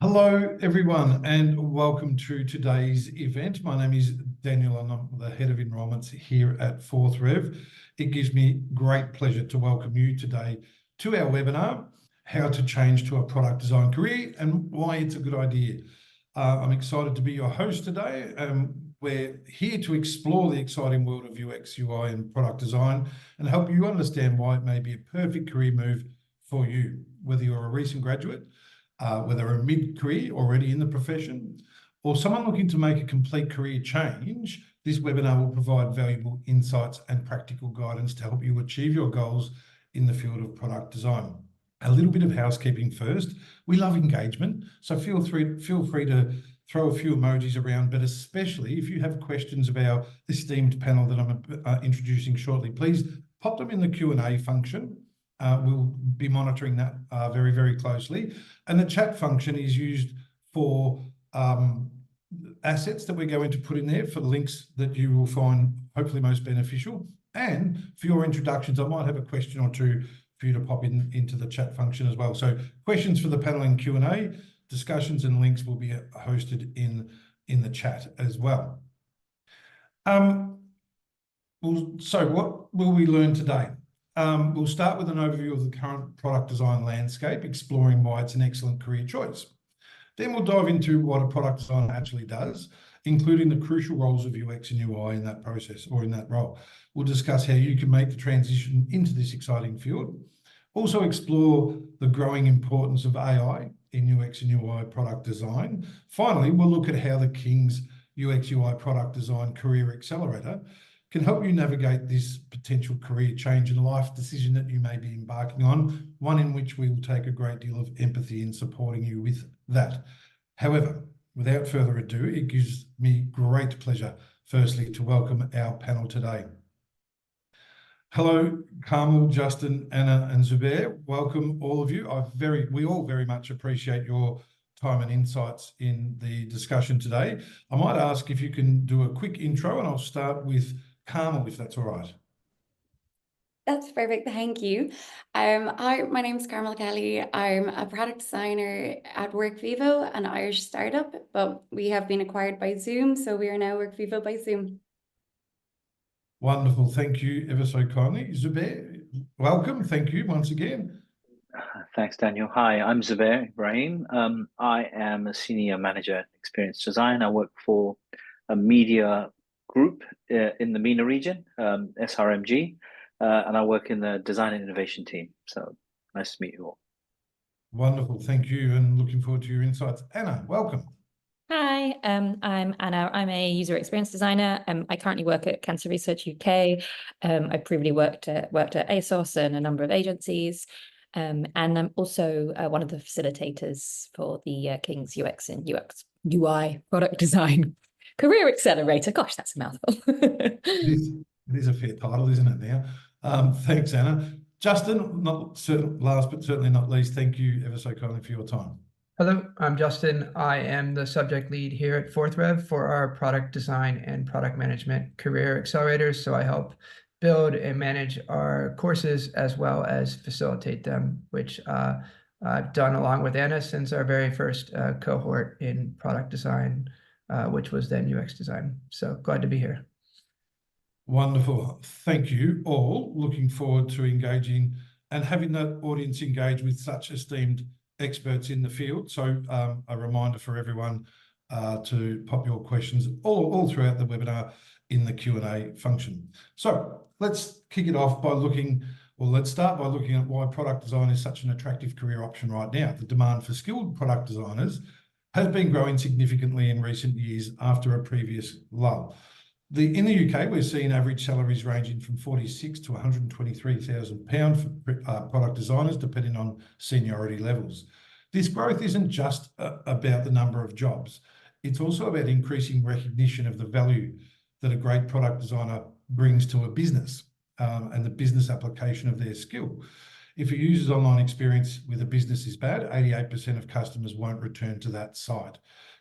Hello, everyone, and welcome to today's event. My name is Daniel, and I'm the Head of Enrolments here at Fourth Rev. It gives me great pleasure to welcome you today to our webinar, How to Change to a Product Design Career and Why It's a Good Idea. I'm excited to be your host today. We're here to explore the exciting world of UX, UI, and product design and help you understand why it may be a perfect career move for you, whether you're a recent graduate, whether a mid-career already in the profession, or someone looking to make a complete career change. This webinar will provide valuable insights and practical guidance to help you achieve your goals in the field of product design. A little bit of housekeeping first. We love engagement, so feel free to throw a few emojis around, but especially if you have questions of our esteemed panel that I'm introducing shortly, please pop them in the Q&A function. We'll be monitoring that very, very closely. And the chat function is used for assets that we're going to put in there for links that you will find hopefully most beneficial. And for your introductions, I might have a question or two for you to pop into the chat function as well. So questions for the panel in Q&A, discussions and links will be hosted in the chat as well. So what will we learn today? We'll start with an overview of the current product design landscape, exploring why it's an excellent career choice. Then we'll dive into what a product designer actually does, including the crucial roles of UX and UI in that process or in that role. We'll discuss how you can make the transition into this exciting field. Also explore the growing importance of AI in UX and UI product design. Finally, we'll look at how the King's UX UI product design career accelerator can help you navigate this potential career change and life decision that you may be embarking on, one in which we will take a great deal of empathy in supporting you with that. However, without further ado, it gives me great pleasure, firstly, to welcome our panel today. Hello, Carmel, Justin, Anna, and Zubair. Welcome, all of you. We all very much appreciate your time and insights in the discussion today. I might ask if you can do a quick intro, and I'll start with Carmel, if that's all right. That's perfect. Thank you. Hi, my name is Carmel Kelly. I'm a product designer at WorkVivo, an Irish startup, but we have been acquired by Zoom, so we are now WorkVivo by Zoom. Wonderful. Thank you ever so kindly. Zubair, welcome. Thank you once again. Thanks, Daniel. Hi, I'm Zubair Ibrahim. I am a senior manager in experience design. I work for a media group in the MENA region, SRMG, and I work in the design and innovation team. So nice to meet you all. Wonderful. Thank you, and looking forward to your insights. Anna, welcome. Hi, I'm Anna. I'm a user experience designer. I currently work at Cancer Research UK. I previously worked at ASOS and a number of agencies. And I'm also one of the facilitators for the King's UX and UI product design career accelerator. Gosh, that's a mouthful. It is a fair title, isn't it now? Thanks, Anna. Justin, last but certainly not least, thank you ever so kindly for your time. Hello, I'm Justin. I am the subject lead here at Fourth Rev for our product design and product management career accelerators. So I help build and manage our courses as well as facilitate them, which I've done along with Anna since our very first cohort in product design, which was then UX design. So glad to be here. Wonderful. Thank you all. Looking forward to engaging and having the audience engage with such esteemed experts in the field. So a reminder for everyone to pop your questions all throughout the webinar in the Q&A function. So let's kick it off by let's start by looking at why product design is such an attractive career option right now. The demand for skilled product designers has been growing significantly in recent years after a previous lull. In the UK, we're seeing average salaries ranging from £46,000 to £123,000 for product designers, depending on seniority levels. This growth isn't just about the number of jobs. It's also about increasing recognition of the value that a great product designer brings to a business and the business application of their skill. If a user's online experience with a business is bad, 88% of customers won't return to that site.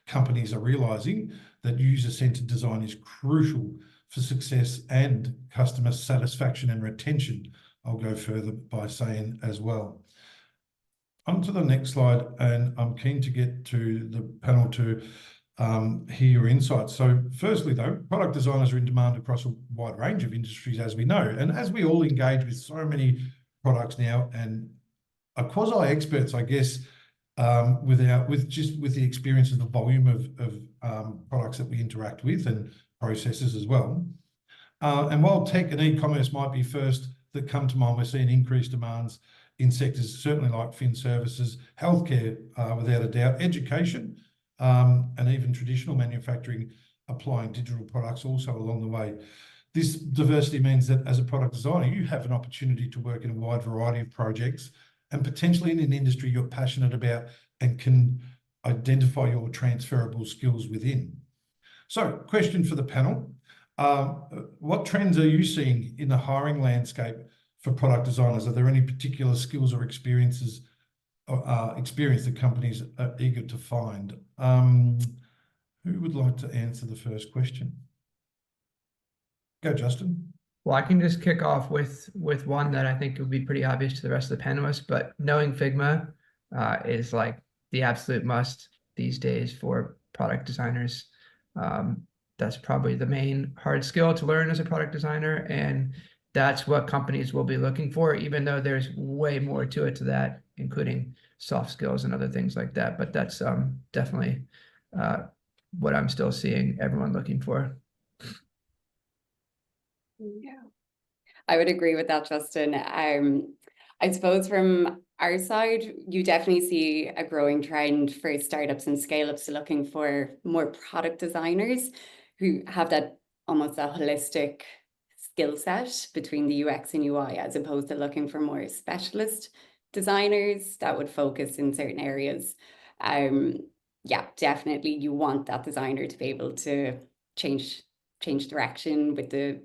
Companies are realizing that user-centered design is crucial for success and customer satisfaction and retention. I'll go further by saying as well. On to the next slide, and I'm keen to get to the panel to hear your insights. So firstly, though, product designers are in demand across a wide range of industries, as we know. And as we all engage with so many products now and are quasi-experts, I guess, with the experience of the volume of products that we interact with and processes as well. And while tech and e-commerce might be first that come to mind, we're seeing increased demands in sectors certainly like fin services, healthcare, without a doubt, education, and even traditional manufacturing applying digital products also along the way. This diversity means that as a product designer, you have an opportunity to work in a wide variety of projects and potentially in an industry you're passionate about and can identify your transferable skills within. So, question for the panel. What trends are you seeing in the hiring landscape for product designers? Are there any particular skills or experience that companies are eager to find? Who would like to answer the first question? Go, Justin. Well, I can just kick off with one that I think would be pretty obvious to the rest of the panelists, but knowing Figma is like the absolute must these days for product designers. That's probably the main hard skill to learn as a product designer, and that's what companies will be looking for, even though there's way more to it to that, including soft skills and other things like that. But that's definitely what I'm still seeing everyone looking for. Yeah, I would agree with that, Justin. I suppose from our side, you definitely see a growing trend for startups and scale-ups looking for more product designers who have that almost a holistic skill set between the UX and UI, as opposed to looking for more specialist designers that would focus in certain areas. Yeah, definitely you want that designer to be able to change direction with the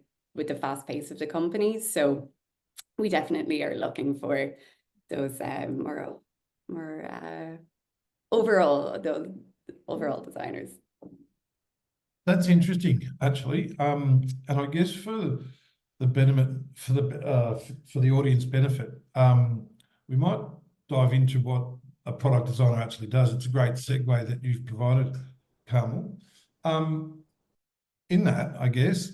fast pace of the company. So we definitely are looking for those more overall designers. That's interesting, actually, and I guess for the benefit for the audience benefit, we might dive into what a product designer actually does. It's a great segue that you've provided, Carmel. In that, I guess,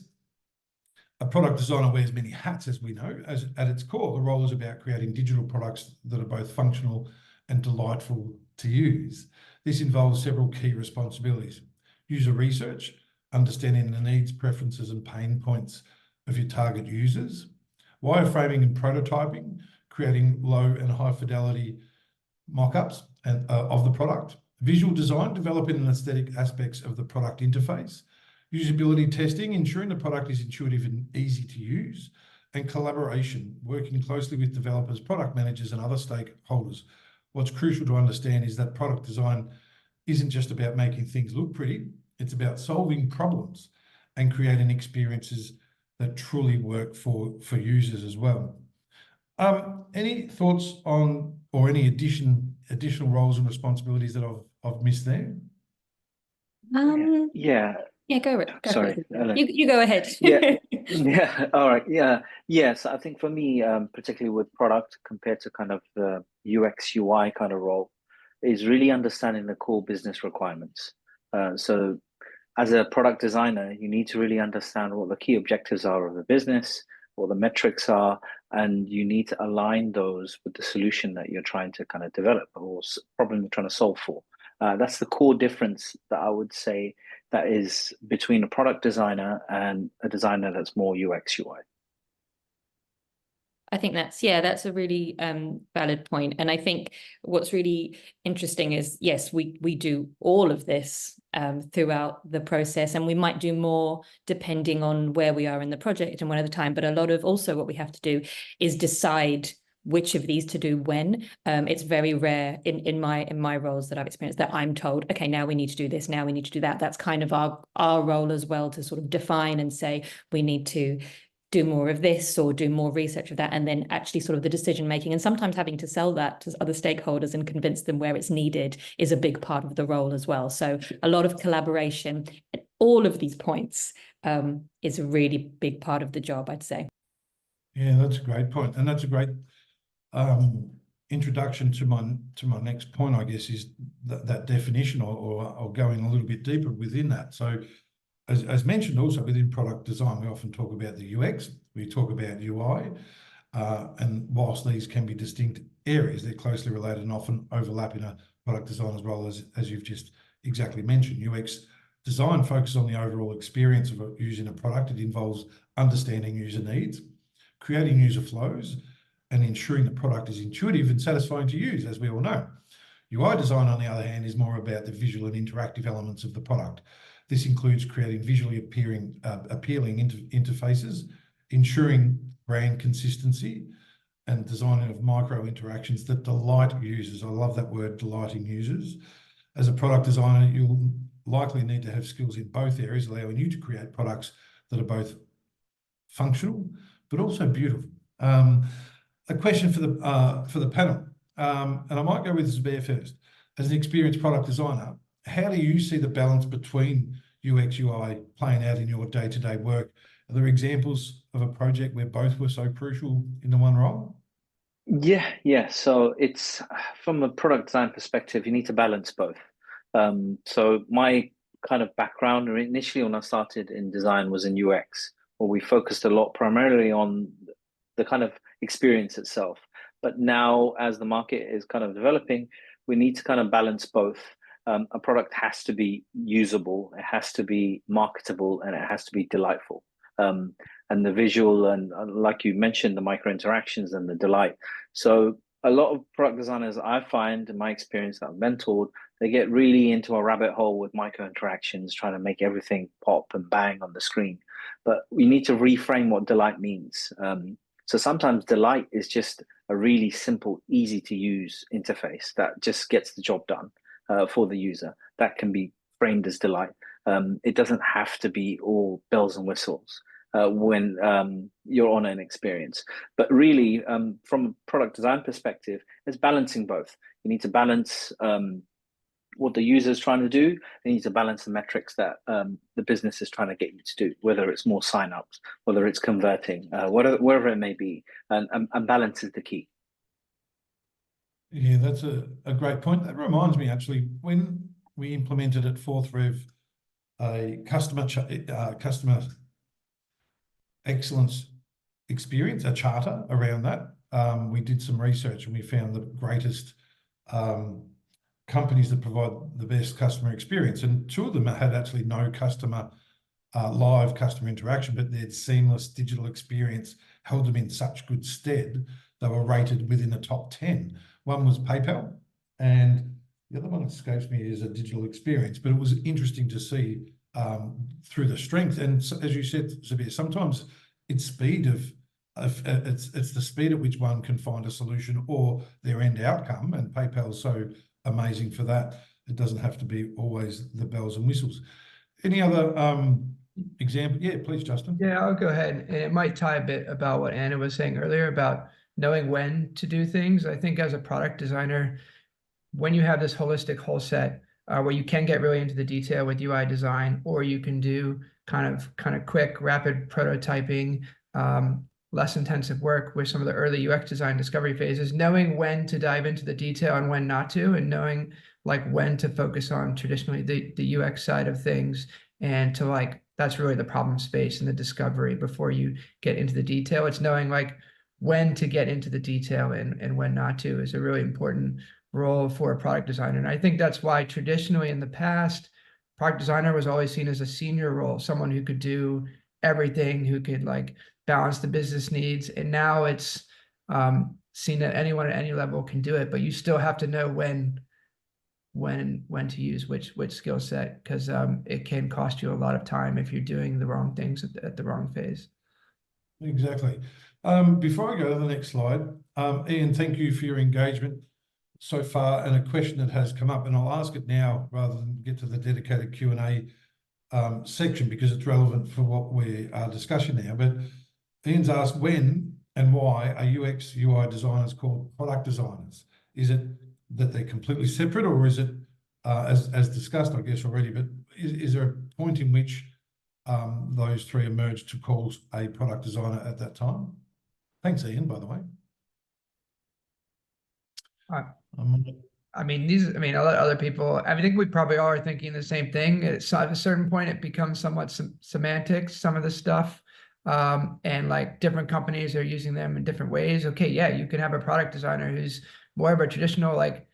a product designer wears many hats, as we know. At its core, the role is about creating digital products that are both functional and delightful to use. This involves several key responsibilities: user research, understanding the needs, preferences, and pain points of your target users; wireframing and prototyping, creating low and high fidelity mock-ups of the product; visual design, developing the aesthetic aspects of the product interface; usability testing, ensuring the product is intuitive and easy to use; and collaboration, working closely with developers, product managers, and other stakeholders. What's crucial to understand is that product design isn't just about making things look pretty, it's about solving problems and creating experiences that truly work for users as well. Any thoughts on or any additional roles and responsibilities that I've missed there? Yeah, go Sorry, you go ahead. Yeah. All right. Yes, I think for me, particularly with product compared to kind of the UX UI kind of role, is really understanding the core business requirements. So as a product designer, you need to really understand what the key objectives are of the business, what the metrics are, and you need to align those with the solution that you're trying to kind of develop or problem you're trying to solve for. That's the core difference that I would say that is between a product designer and a designer that's more UX UI. I think that's a really valid point. And I think what's really interesting is, yes, we do all of this throughout the process, and we might do more depending on where we are in the project and when at the time. But a lot of also what we have to do is decide which of these to do when. It's very rare in my roles that I've experienced that I'm told, okay, now we need to do this, now we need to do that. That's kind of our role as well, to sort of define and say we need to do more of this or do more research of that, and then actually sort of the decision making and sometimes having to sell that to other stakeholders and convince them where it's needed is a big part of the role as well. So a lot of collaboration at all of these points is a really big part of the job, I'd say. Yeah, that's a great point, and that's a great introduction to my next point, I guess, is that definition, or going a little bit deeper within that. So, as mentioned, also within product design, we often talk about the UX, we talk about UI, and whilst these can be distinct areas, they're closely related and often overlap in a product designer's role, as you've just exactly mentioned. UX design focuses on the overall experience of using a product. It involves understanding user needs, creating user flows, and ensuring the product is intuitive and satisfying to use, as we all know. UI design, on the other hand, is more about the visual and interactive elements of the product. This includes creating visually appealing interfaces, ensuring brand consistency, and designing of micro interactions that delight users. I love that word, delighting users. As a product designer, you'll likely need to have skills in both areas, allowing you to create products that are both functional but also beautiful. A question for the panel, and I might go with Zubair first. As an experienced product designer, how do you see the balance between UX, UI playing out in your day-to-day work? Are there examples of a project where both were so crucial in the one role? Yeah. So it's from a product design perspective, you need to balance both. So my kind of background initially when I started in design was in UX, where we focused a lot primarily on the kind of experience itself. But now, as the market is kind of developing, we need to kind of balance both. A product has to be usable, it has to be marketable, and it has to be delightful. And the visual and like you mentioned, the micro interactions and the delight. So a lot of product designers, I find in my experience that I've mentored, they get really into a rabbit hole with micro interactions, trying to make everything pop and bang on the screen. But we need to reframe what delight means. So sometimes delight is just a really simple, easy to use interface that just gets the job done for the user. That can be framed as delight. It doesn't have to be all bells and whistles when you're on an experience. But really, from a product design perspective, it's balancing both. You need to balance what the user is trying to do. You need to balance the metrics that the business is trying to get you to do, whether it's more signups, whether it's converting, wherever it may be. And balance is the key. Yeah, that's a great point. That reminds me, actually, when we implemented at 4th Rev a customer excellence experience, a charter around that, we did some research and we found the greatest companies that provide the best customer experience, and 2 of them had actually no live customer interaction, but their seamless digital experience held them in such good stead. They were rated within the top 10. One was PayPal, and the other one escapes me as a digital experience, but it was interesting to see through the strength. And so, as you said, Zubair, sometimes it's speed it's the speed at which one can find a solution or their end outcome, and PayPal's so amazing for that. It doesn't have to be always the bells and whistles. Any other example? Yeah, please, Justin. Yeah, I'll go ahead. And it might tie a bit about what Anna was saying earlier about knowing when to do things. I think as a product designer, when you have this holistic whole set where you can get really into the detail with UI design, or you can do kind of quick, rapid prototyping, less intensive work with some of the early UX design discovery phases, knowing when to dive into the detail and when not to, and knowing like when to focus on traditionally the UX side of things, and to like, that's really the problem space and the discovery before you get into the detail. It's knowing like when to get into the detail and when not to is a really important role for a product designer. And I think that's why traditionally in the past, product designer was always seen as a senior role, someone who could do everything, who could like balance the business needs. And now it's seen that anyone at any level can do it, but you still have to know when to use which skill set, because it can cost you a lot of time if you're doing the wrong things at the wrong phase. Exactly. Before I go to the next slide, Ian, thank you for your engagement so far, and a question that has come up, and I'll ask it now rather than get to the dedicated Q&A section, because it's relevant for what we are discussing now. But Ian's asked, when and why are UX UI designers called product designers? Is it that they're completely separate, or is it as discussed, I guess, already, but is there a point in which those 3 emerged to call a product designer at that time? Thanks, Ian, by the way. I mean, other people, I think we probably all are thinking the same thing. At a certain point, it becomes somewhat semantics, some of the stuff. And like different companies are using them in different ways. Okay, yeah, you can have a product designer who's more of a traditional, like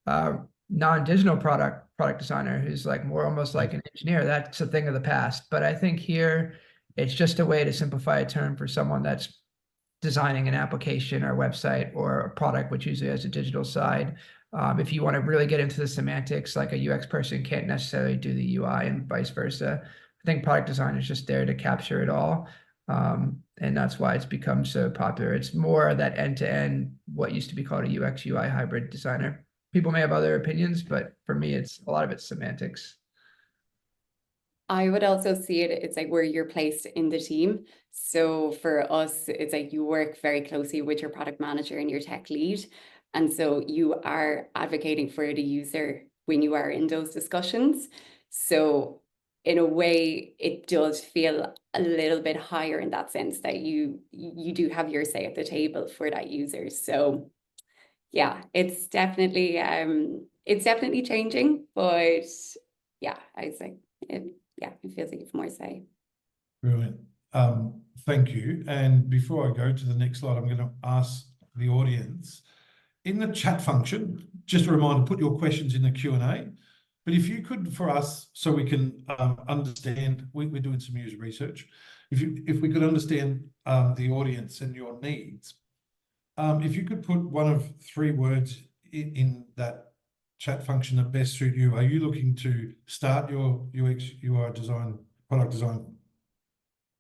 non-digital product designer who's like more almost like an engineer. That's a thing of the past. But I think here it's just a way to simplify a term for someone that's designing an application or website or a product, which usually has a digital side. If you want to really get into the semantics, like a UX person can't necessarily do the UI and vice versa. I think product design is just there to capture it all. And that's why it's become so popular. It's more that end-to-end, what used to be called a UX UI hybrid designer. People may have other opinions, but for me, it's a lot of it's semantics. I would also see it, it's like where you're placed in the team. So for us, it's like you work very closely with your product manager and your tech lead. And so you are advocating for the user when you are in those discussions. So in a way, it does feel a little bit higher in that sense that you do have your say at the table for that user. So yeah, it's definitely changing, but yeah, I'd say it feels like you have more say. Brilliant. Thank you. And before I go to the next slide, I'm going to ask the audience in the chat function, just a reminder, put your questions in the Q&A. But if you could, for us, so we can understand, we're doing some user research. If we could understand the audience and your needs, if you could put one of 3 words in that chat function that best suit you. Are you looking to start your UX, UI design, product design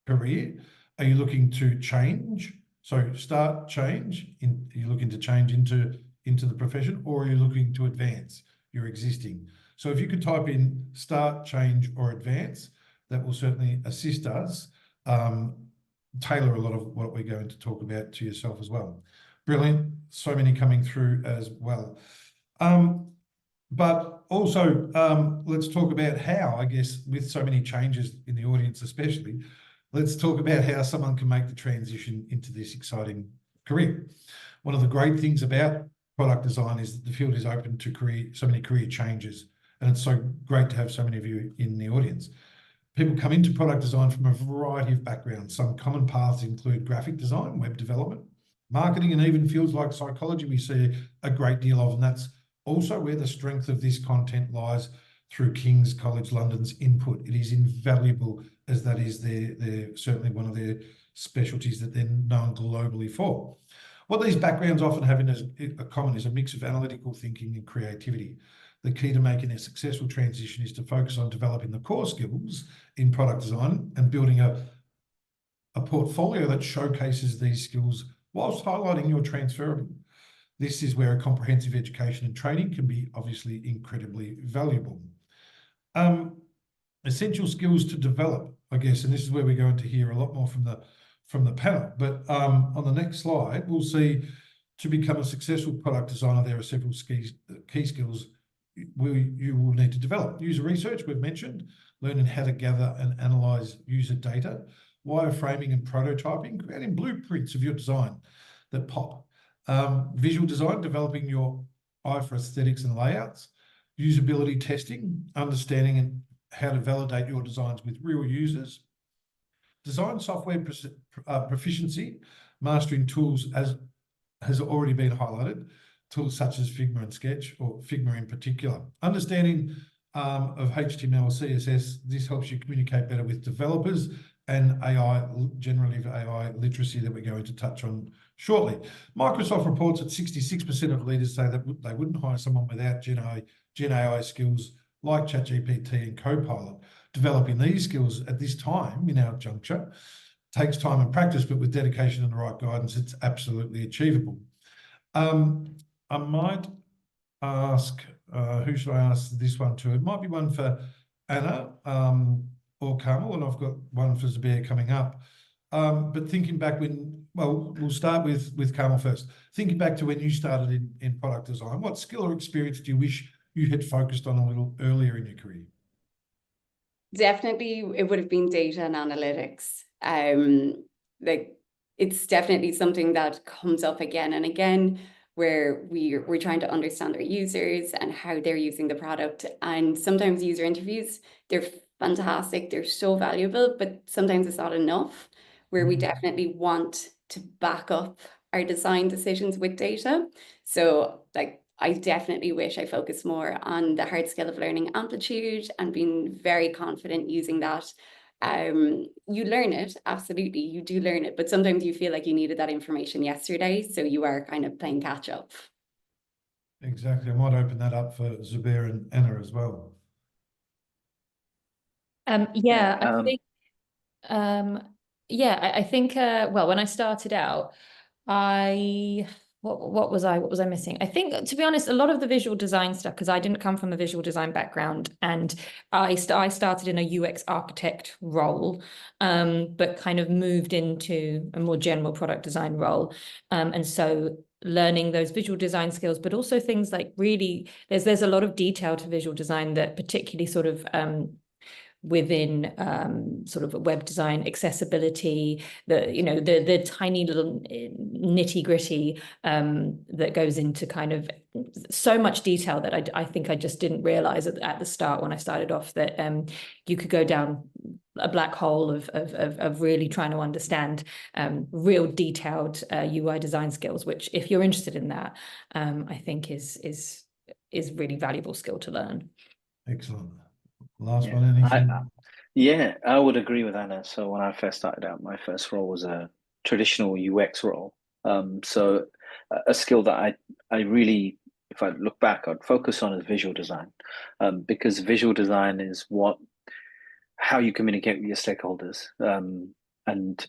career? Are you looking to change? So start, change. Are you looking to change into the profession, or are you looking to advance your existing? So if you could type in start, change, or advance, that will certainly assist us tailor a lot of what we're going to talk about to yourself as well. Brilliant. So many coming through as well. But also, let's talk about how, I guess, with so many changes in the audience especially, let's talk about how someone can make the transition into this exciting career. One of the great things about product design is that the field is open to so many career changes, and it's so great to have so many of you in the audience. People come into product design from a variety of backgrounds. Some common paths include graphic design, web development, marketing, and even fields like psychology we see a great deal of, and that's also where the strength of this content lies through King's College London's input. It is invaluable, as that is their certainly one of their specialties that they're known globally for. What these backgrounds often have in common is a mix of analytical thinking and creativity. The key to making a successful transition is to focus on developing the core skills in product design and building a portfolio that showcases these skills whilst highlighting your transferable. This is where a comprehensive education and training can be obviously incredibly valuable. Essential skills to develop, I guess, and this is where we're going to hear a lot more from the panel. But on the next slide, we'll see to become a successful product designer, there are several key skills you will need to develop. User research, we've mentioned, learning how to gather and analyze user data, wireframing and prototyping, creating blueprints of your design that pop. Visual design, developing your eye for aesthetics and layouts. Usability testing, understanding and how to validate your designs with real users. Design software proficiency, mastering tools as has already been highlighted, tools such as Figma and Sketch, or Figma in particular. Understanding of HTML, CSS, this helps you communicate better with developers, and AI, generative AI literacy that we're going to touch on shortly. Microsoft reports that 66% of leaders say that they wouldn't hire someone without Gen AI skills like ChatGPT and Copilot. Developing these skills at this time in our juncture takes time and practice, but with dedication and the right guidance, it's absolutely achievable. I might ask, who should I ask this one to? It might be one for Anna or Carmel, and I've got one for Zubair coming up. But thinking back we'll start with Carmel first. Thinking back to when you started in product design, what skill or experience do you wish you had focused on a little earlier in your career? Definitely, it would have been data and analytics. Like it's definitely something that comes up again and again where we're trying to understand our users and how they're using the product. And sometimes user interviews, they're fantastic, they're so valuable, but sometimes it's not enough, where we definitely want to back up our design decisions with data. So like, I definitely wish I focused more on the hard skill of learning amplitude and being very confident using that. You learn it, absolutely, you do learn it, but sometimes you feel like you needed that information yesterday, so you are kind of playing catch up. Exactly. I might open that up for Zubair and Anna as well. Yeah, I think I think well, when I started out, what was I missing? I think, to be honest, a lot of the visual design stuff, because I didn't come from a visual design background, and I started in a UX architect role, but kind of moved into a more general product design role, and so learning those visual design skills, but also things like really there's a lot of detail to visual design that particularly sort of within sort of web design, accessibility, the tiny little nitty gritty that goes into kind of so much detail that I think I just didn't realize at the start when I started off that you could go down a black hole of really trying to understand real detailed UI design skills, which if you're interested in that, I think is really valuable skill to learn. Excellent. Last one, anything? I would agree with Anna. So when I first started out, my first role was a traditional UX role. So a skill that I really, if I look back, I'd focus on is visual design, because visual design is how you communicate with your stakeholders. And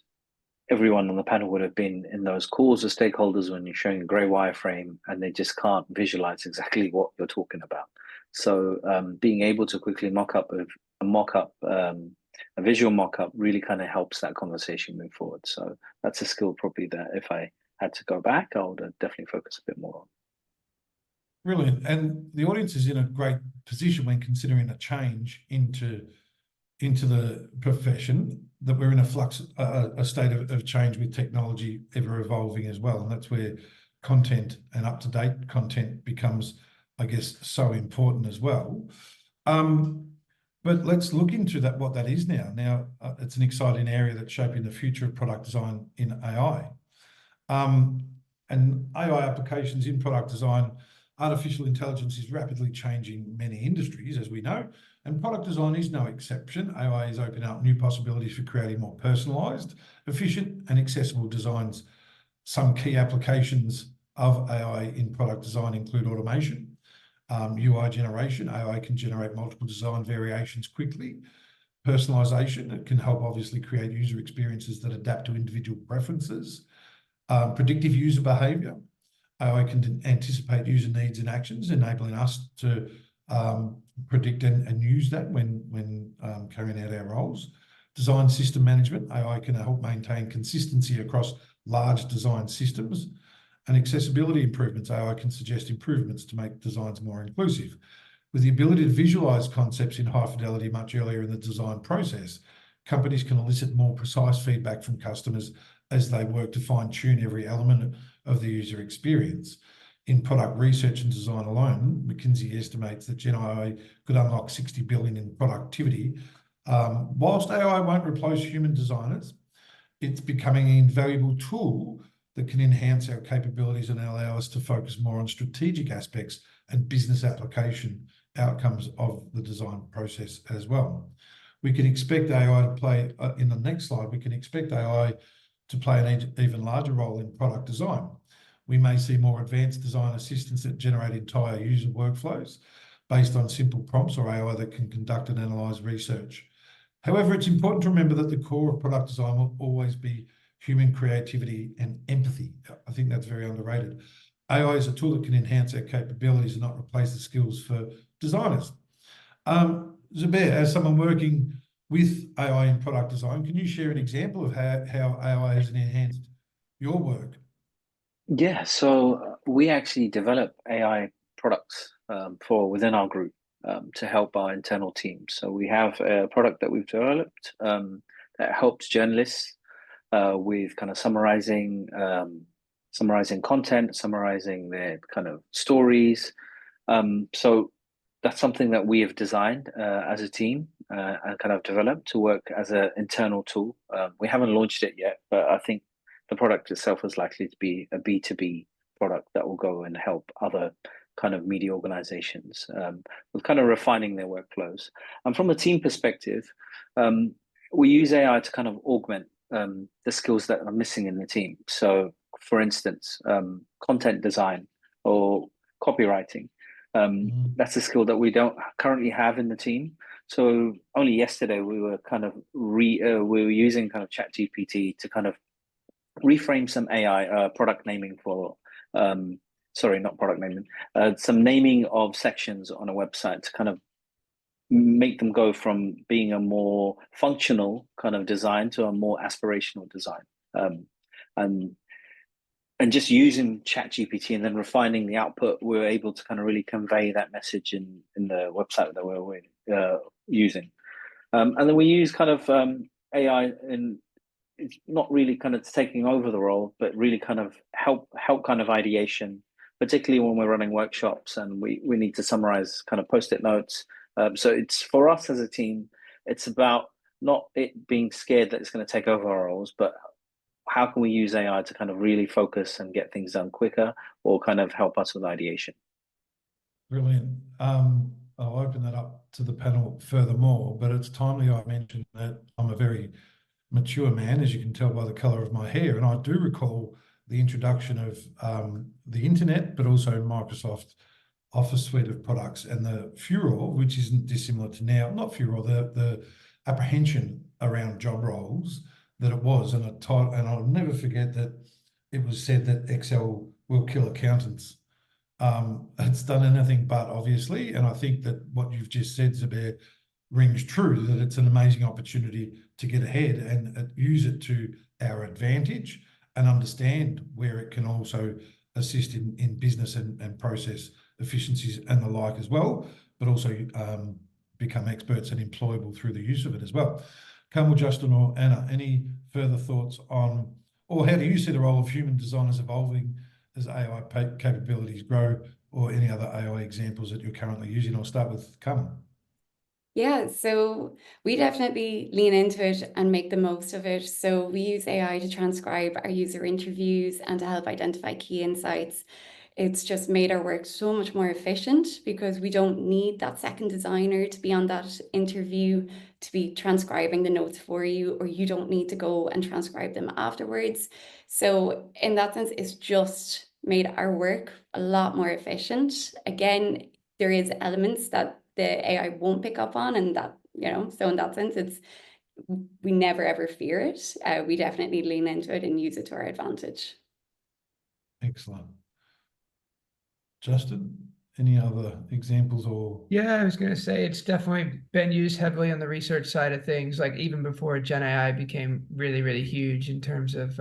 everyone on the panel would have been in those calls with stakeholders when you're showing a grey wireframe and they just can't visualize exactly what you're talking about. So being able to quickly mock up a visual mock-up really kind of helps that conversation move forward. So that's a skill probably that if I had to go back, I would definitely focus a bit more on. Brilliant. And the audience is in a great position when considering a change into the profession, that we're in a flux, a state of change with technology ever evolving as well. And that's where content and up-to-date content becomes, I guess, so important as well. But let's look into what that is now. Now, it's an exciting area that's shaping the future of product design in AI. And AI applications in product design, artificial intelligence is rapidly changing many industries, as we know, and product design is no exception. AI is opening up new possibilities for creating more personalised, efficient and accessible designs. Some key applications of AI in product design include automation, UI generation. AI can generate multiple design variations quickly. Personalisation, it can help obviously create user experiences that adapt to individual preferences. Predictive user behaviour. AI can anticipate user needs and actions, enabling us to predict and use that when carrying out our roles. Design system management. AI can help maintain consistency across large design systems. And accessibility improvements. AI can suggest improvements to make designs more inclusive. With the ability to visualize concepts in high fidelity much earlier in the design process, companies can elicit more precise feedback from customers as they work to fine-tune every element of the user experience. In product research and design alone, McKinsey estimates that Gen AI could unlock 60 billion in productivity. Whilst AI won't replace human designers, it's becoming an invaluable tool that can enhance our capabilities and allow us to focus more on strategic aspects and business application outcomes of the design process as well. We can expect AI to play, in the next slide, we can expect AI to play an even larger role in product design. We may see more advanced design assistants that generate entire user workflows based on simple prompts, or AI that can conduct and analyze research. However, it's important to remember that the core of product design will always be human creativity and empathy. I think that's very underrated. AI is a tool that can enhance our capabilities and not replace the skills for designers. Zubair, as someone working with AI in product design, can you share an example of how AI has enhanced your work? Yeah, so we actually develop AI products for within our group to help our internal teams. So we have a product that we've developed that helps journalists with kind of summarizing summarizing content, summarizing their kind of stories. So that's something that we have designed as a team and kind of developed to work as an internal tool. We haven't launched it yet, but I think the product itself is likely to be a B2B product that will go and help other kind of media organizations with kind of refining their workflows. And from a team perspective, we use AI to kind of augment the skills that are missing in the team. So, for instance, content design or copywriting. That's a skill that we don't currently have in the team. So only yesterday we were kind of we were using kind of ChatGPT to kind of reframe some AI product naming for sorry, not product naming, some naming of sections on a website to kind of make them go from being a more functional kind of design to a more aspirational design. And just using ChatGPT and then refining the output, we were able to kind of really convey that message in the website that we're using. And then we use kind of AI, and it's not really kind of taking over the role, but really kind of help kind of ideation, particularly when we're running workshops and we need to summarize kind of post-it notes. So it's for us as a team, it's about not it being scared that it's going to take over our roles, but how can we use AI to kind of really focus and get things done quicker, or kind of help us with ideation? Brilliant. I'll open that up to the panel furthermore, but it's timely I mentioned that I'm a very mature man, as you can tell by the color of my hair, and I do recall the introduction of the internet, but also Microsoft Office suite of products, and the furor, which isn't dissimilar to now, not furor, the apprehension around job roles that it was, and I'll never forget that it was said that Excel will kill accountants. It's done anything but, obviously, and I think that what you've just said, Zubair, rings true, that it's an amazing opportunity to get ahead and use it to our advantage and understand where it can also assist in business and process efficiencies and the like as well, but also become experts and employable through the use of it as well. Kamal, Justin, or Anna, any further thoughts on, or how do you see the role of human designers evolving as AI capabilities grow, or any other AI examples that you're currently using? I'll start with Kamal. Yeah, so we definitely lean into it and make the most of it. So we use AI to transcribe our user interviews and to help identify key insights. It's just made our work so much more efficient because we don't need that second designer to be on that interview to be transcribing the notes for you, or you don't need to go and transcribe them afterwards. So in that sense, it's just made our work a lot more efficient. Again, there is elements that the AI won't pick up on, and that, so in that sense, we never ever fear it. We definitely lean into it and use it to our advantage. Excellent. Justin, any other examples or? Yeah, I was going to say it's definitely been used heavily on the research side of things, like even before Gen AI became really, really huge in terms of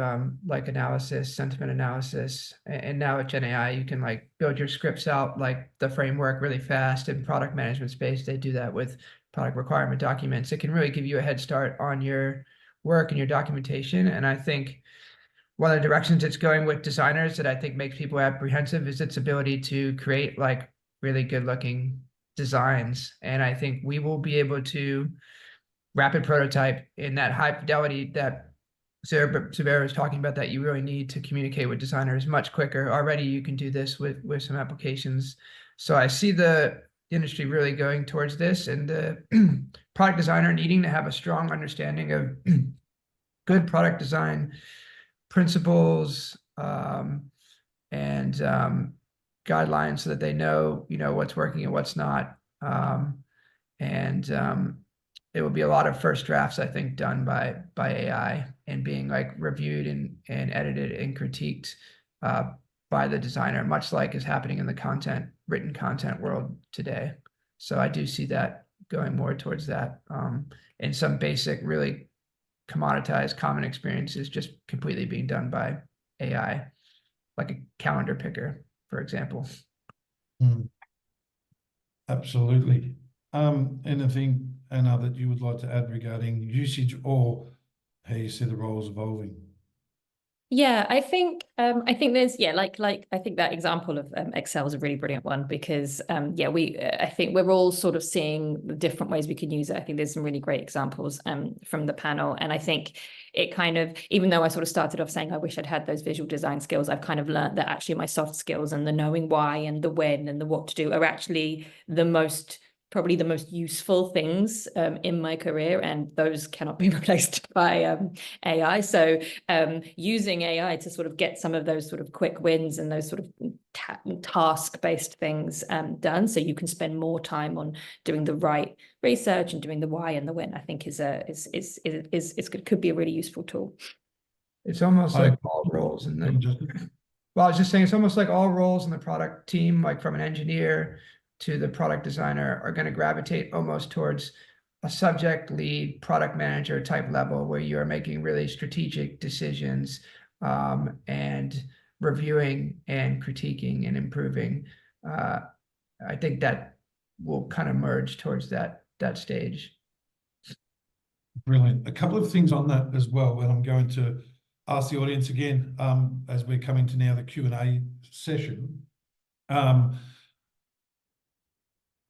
like analysis, sentiment analysis. And now with Gen AI, you can like build your scripts out like the framework really fast. In product management space, they do that with product requirement documents. It can really give you a head start on your work and your documentation. And I think one of the directions it's going with designers that I think makes people apprehensive is its ability to create like really good looking designs. And I think we will be able to rapid prototype in that high fidelity that Zubair was talking about, that you really need to communicate with designers much quicker. Already you can do this with some applications. So I see the industry really going towards this, and the product designer needing to have a strong understanding of good product design principles and guidelines, so that they know what's working and what's not. It will be a lot of first drafts, I think, done by AI and being like reviewed and edited and critiqued by the designer, much like is happening in the written content world today. So I do see that going more towards that. And some basic, really commoditized common experiences just completely being done by AI, like a calendar picker, for example. Absolutely. Anything, Anna, that you would like to add regarding usage or how you see the roles evolving? Yeah, I think there's I think that example of Excel is a really brilliant one because I think we're all sort of seeing the different ways we can use it. I think there's some really great examples from the panel, and I think it kind of, even though I sort of started off saying I wish I'd had those visual design skills, I've kind of learned that actually my soft skills and the knowing why and the when and the what to do are actually probably the most useful things in my career, and those cannot be replaced by AI. So using AI to sort of get some of those sort of quick wins and those sort of task-based things done, so you can spend more time on doing the right research and doing the why and the when, I think could be a really useful tool. It's almost like all roles in the. Well, I was just saying, it's almost like all roles in the product team, like from an engineer to the product designer, are going to gravitate almost towards a subject lead product manager type level where you're making really strategic decisions and reviewing and critiquing and improving. I think that will kind of merge towards that stage. Brilliant. A couple of things on that as well, and I'm going to ask the audience again as we're coming to now the Q&A session.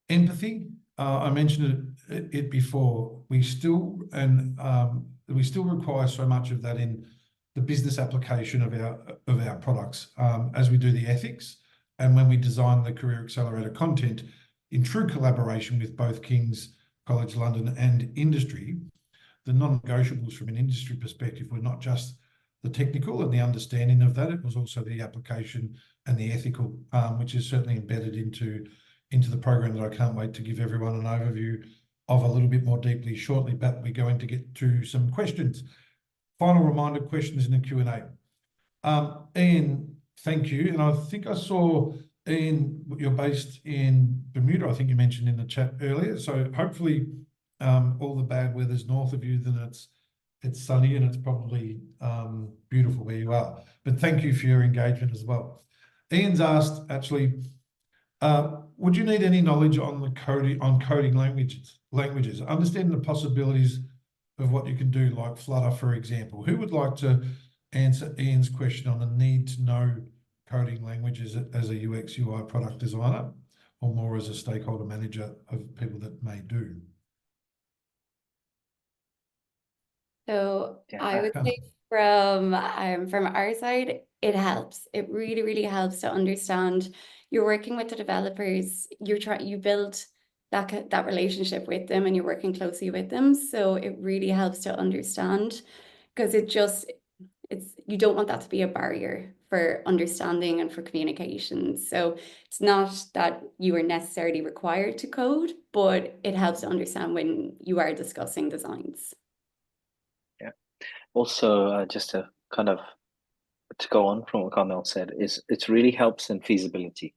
Empathy. I mentioned it before. We still require so much of that in the business application of our products as we do the ethics, and when we design the Career Accelerator content in true collaboration with both King's College London and industry. The non-negotiables from an industry perspective were not just the technical and the understanding of that, it was also the application and the ethical, which is certainly embedded into the program that I can't wait to give everyone an overview of a little bit more deeply shortly, but we're going to get to some questions. Final reminder, questions in the Q&A. Ian, thank you. And I think I saw, Ian, you're based in Bermuda, I think you mentioned in the chat earlier. So hopefully all the bad weather's north of you, then it's sunny and it's probably beautiful where you are. But thank you for your engagement as well. Ian's asked, actually, would you need any knowledge on coding languages? Understanding the possibilities of what you can do, like Flutter, for example. Who would like to answer Ian's question on the need to know coding languages as a UX UI product designer, or more as a stakeholder manager of people that may do? So I would say from our side, it helps. It really, really helps to understand. You're working with the developers. You build that relationship with them, and you're working closely with them. So it really helps to understand, because you don't want that to be a barrier for understanding and for communication. So it's not that you are necessarily required to code, but it helps to understand when you are discussing designs. Also, just to kind of to go on from what Carmel said, is it really helps in feasibility.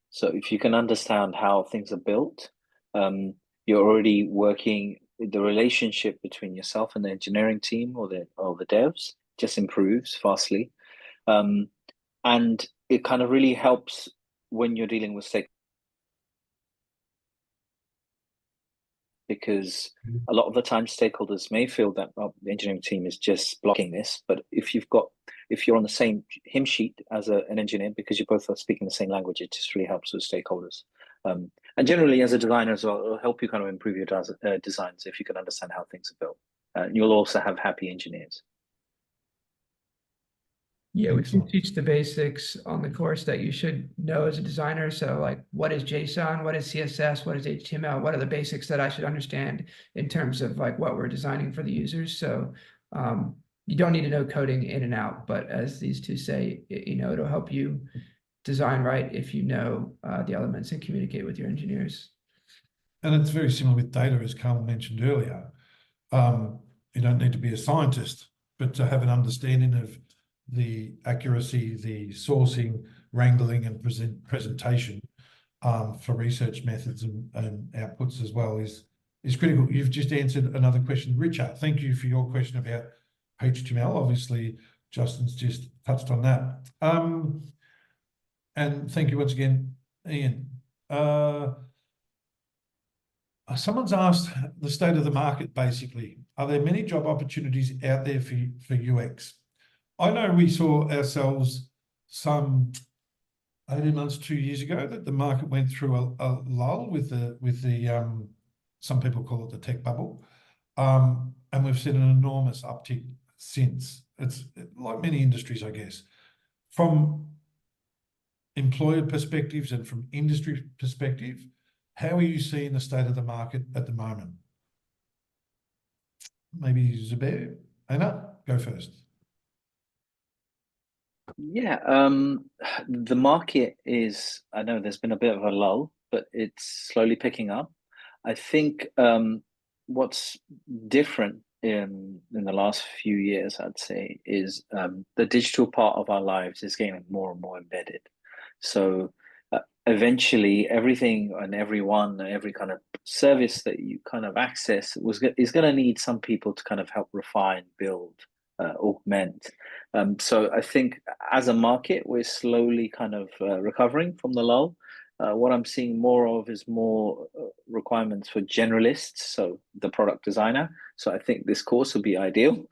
So if you can understand how things are built, you're already working, the relationship between yourself and the engineering team or the devs just improves vastly. And it kind of really helps when you're dealing with stakeholders, because a lot of the time stakeholders may feel that the engineering team is just blocking this, but if you're on the same hymn sheet as an engineer, because you both are speaking the same language, it just really helps with stakeholders. And generally as a designer as well, it'll help you kind of improve your designs if you can understand how things are built. You'll also have happy engineers. Yeah, we can teach the basics on the course that you should know as a designer. So like, what is JSON? What is CSS? What is HTML? What are the basics that I should understand in terms of like what we're designing for the users? So you don't need to know coding in and out, but as these two say, it'll help you design right if you know the elements and communicate with your engineers. And it's very similar with data, as Carmel mentioned earlier. You don't need to be a scientist, but to have an understanding of the accuracy, the sourcing, wrangling, and presentation for research methods and outputs as well is critical. You've just answered another question, Richard. Thank you for your question about HTML. Obviously, Justin's just touched on that. And thank you once again, Ian. Someone's asked the state of the market, basically. Are there many job opportunities out there for UX? I know we saw ourselves some 18 months, 2 years ago, that the market went through a lull with the some people call it the tech bubble. And we've seen an enormous uptick since. It's like many industries, I guess. From employer perspectives and from industry perspective, how are you seeing the state of the market at the moment? Maybe Zubair, Anna, go first. Yeah, the market is, I know there's been a bit of a lull, but it's slowly picking up. I think what's different in the last few years, I'd say, is the digital part of our lives is getting more and more embedded. So eventually, everything and everyone, every kind of service that you kind of access is going to need some people to kind of help refine, build, augment. So I think as a market, we're slowly kind of recovering from the lull. What I'm seeing more of is more requirements for generalists, so the product designer. So I think this course will be ideal.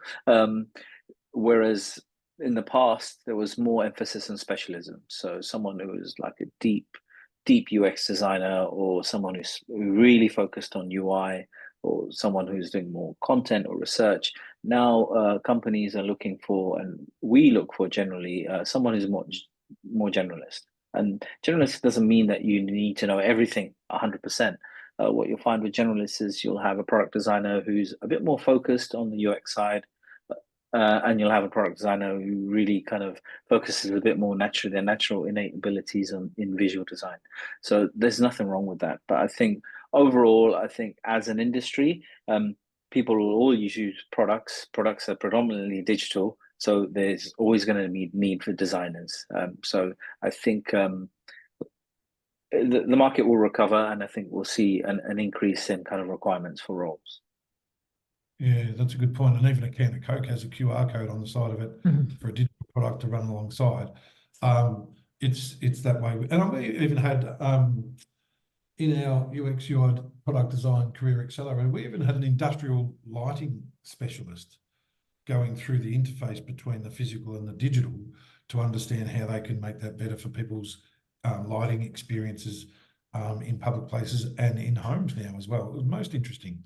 Whereas in the past, there was more emphasis on specialism. So someone who was like a deep UX designer, or someone who's really focused on UI, or someone who's doing more content or research. Now companies are looking for, and we look for generally, someone who's more generalist. And generalist doesn't mean that you need to know everything 100%. What you'll find with generalists is you'll have a product designer who's a bit more focused on the UX side, and you'll have a product designer who really kind of focuses a bit more naturally, their natural innate abilities in visual design. So there's nothing wrong with that. But I think overall, I think as an industry, people will always use products. Products are predominantly digital, so there's always going to be need for designers. So I think the market will recover, and I think we'll see an increase in kind of requirements for roles. Yeah, that's a good point. And even a can of Coke has a QR code on the side of it for a digital product to run alongside. It's that way. And we even had in our UX UI product design career accelerator, we even had an industrial lighting specialist going through the interface between the physical and the digital to understand how they can make that better for people's lighting experiences in public places and in homes now as well. It was most interesting.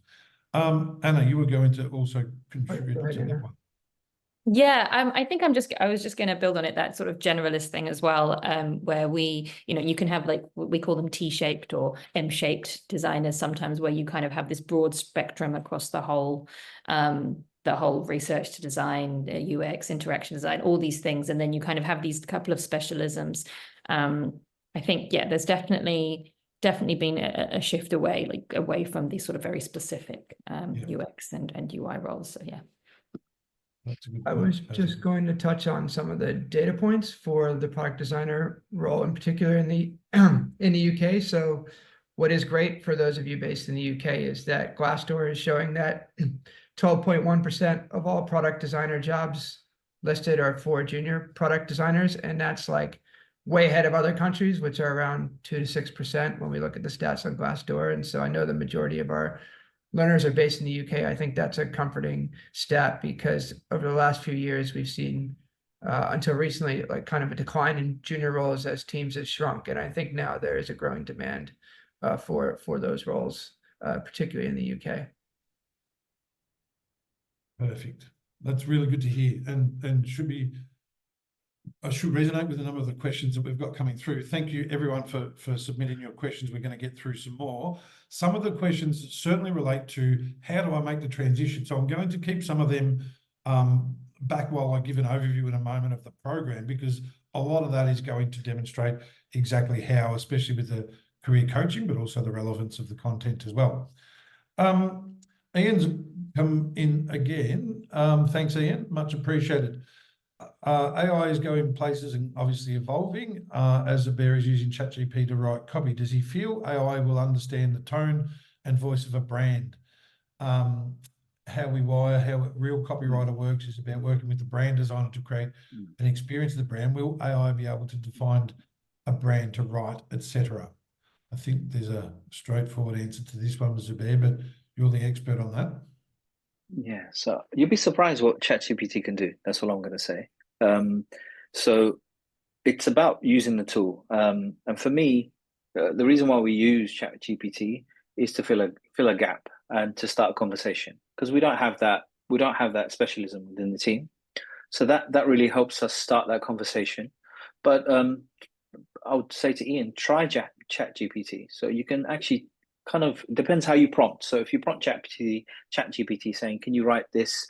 Anna, you were going to also contribute to that one. Yeah, I think I was just going to build on it, that sort of generalist thing as well, where you can have, like, we call them T-shaped or M-shaped designers sometimes, where you kind of have this broad spectrum across the whole research to design, UX, interaction design, all these things. And then you kind of have these couple of specialisms. I think, yeah, there's definitely been a shift away from these sort of very specific UX and UI roles. So yeah. That's a good I point. was just going to touch on some of the data points for the product designer role, in particular in the UK. So what is great for those of you based in the UK is that Glassdoor is showing that 12.1% of all product designer jobs listed are for junior product designers, and that's like way ahead of other countries, which are around 2 to 6% when we look at the stats on Glassdoor. And so I know the majority of our learners are based in the UK. I think that's a comforting stat, because over the last few years, we've seen until recently, like, kind of a decline in junior roles as teams have shrunk. And I think now there is a growing demand for those roles, particularly in the UK. Perfect. That's really good to hear, and I should resonate with a number of the questions that we've got coming through. Thank you, everyone, for submitting your questions. We're going to get through some more. Some of the questions certainly relate to how do I make the transition. So I'm going to keep some of them back while I give an overview in a moment of the program, because a lot of that is going to demonstrate exactly how, especially with the career coaching, but also the relevance of the content as well. Ian's come in again. Thanks, Ian. Much appreciated. AI is going places and obviously evolving as Zubair is using ChatGPT to write copy. Does he feel AI will understand the tone and voice of a brand? How we wire, how a real copywriter works is about working with the brand designer to create an experience of the brand. Will AI be able to define a brand to write, etc.? I think there's a straightforward answer to this one, Zubair, but you're the expert on that. Yeah, so you'll be surprised what ChatGPT can do. That's all I'm going to say. So it's about using the tool. And for me, the reason why we use ChatGPT is to fill a gap and to start a conversation, because we don't have that specialism within the team. So that really helps us start that conversation. But I would say to Ian, try ChatGPT. So you can actually depends how you prompt. So if you prompt ChatGPT saying, can you write this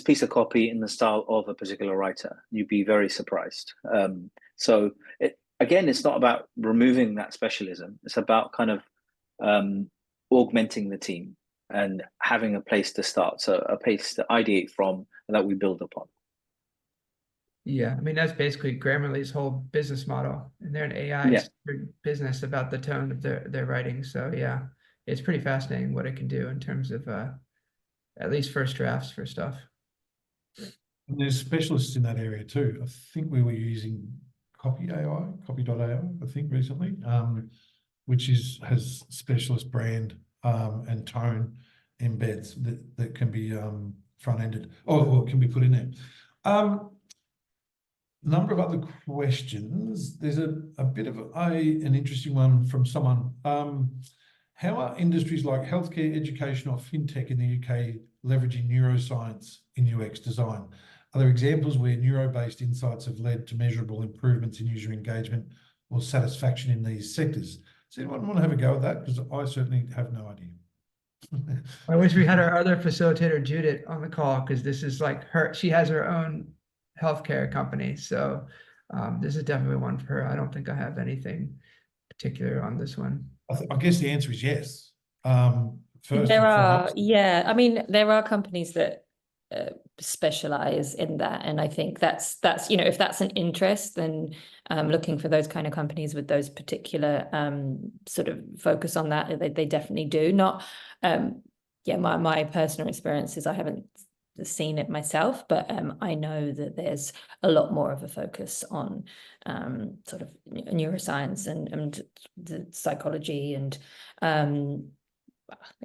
piece of copy in the style of a particular writer, you'd be very surprised. So it's not about removing that specialism. It's about kind of augmenting the team and having a place to start. So a place to ideate from and that we build upon. Yeah, I mean, that's basically Grammarly's whole business model, and they're an AI business about the tone of their writing. So yeah, it's pretty fascinating what it can do in terms of at least first drafts for stuff. And there's specialists in that area too. I think we were using copy.ai, I think recently, which has specialist brand and tone embeds that can be front-ended or can be put in there. Number of other questions. There's a bit of an interesting one from someone. How are industries like healthcare, education, or fintech in the UK leveraging neuroscience in UX design? Are there examples where neuro-based insights have led to measurable improvements in user engagement or satisfaction in these sectors? Does anyone want to have a go at that? Because I certainly have no idea. I wish we had our other facilitator, Judith, on the call, because this is like she has her own healthcare company. So this is definitely one for her. I don't think I have anything particular on this one. I guess the answer is yes. There are companies that specialize in that, and I think that's if that's an interest, then looking for those kind of companies with those particular sort of focus on that, they definitely do. Not my personal experience is I haven't seen it myself, but I know that there's a lot more of a focus on sort of neuroscience and the psychology and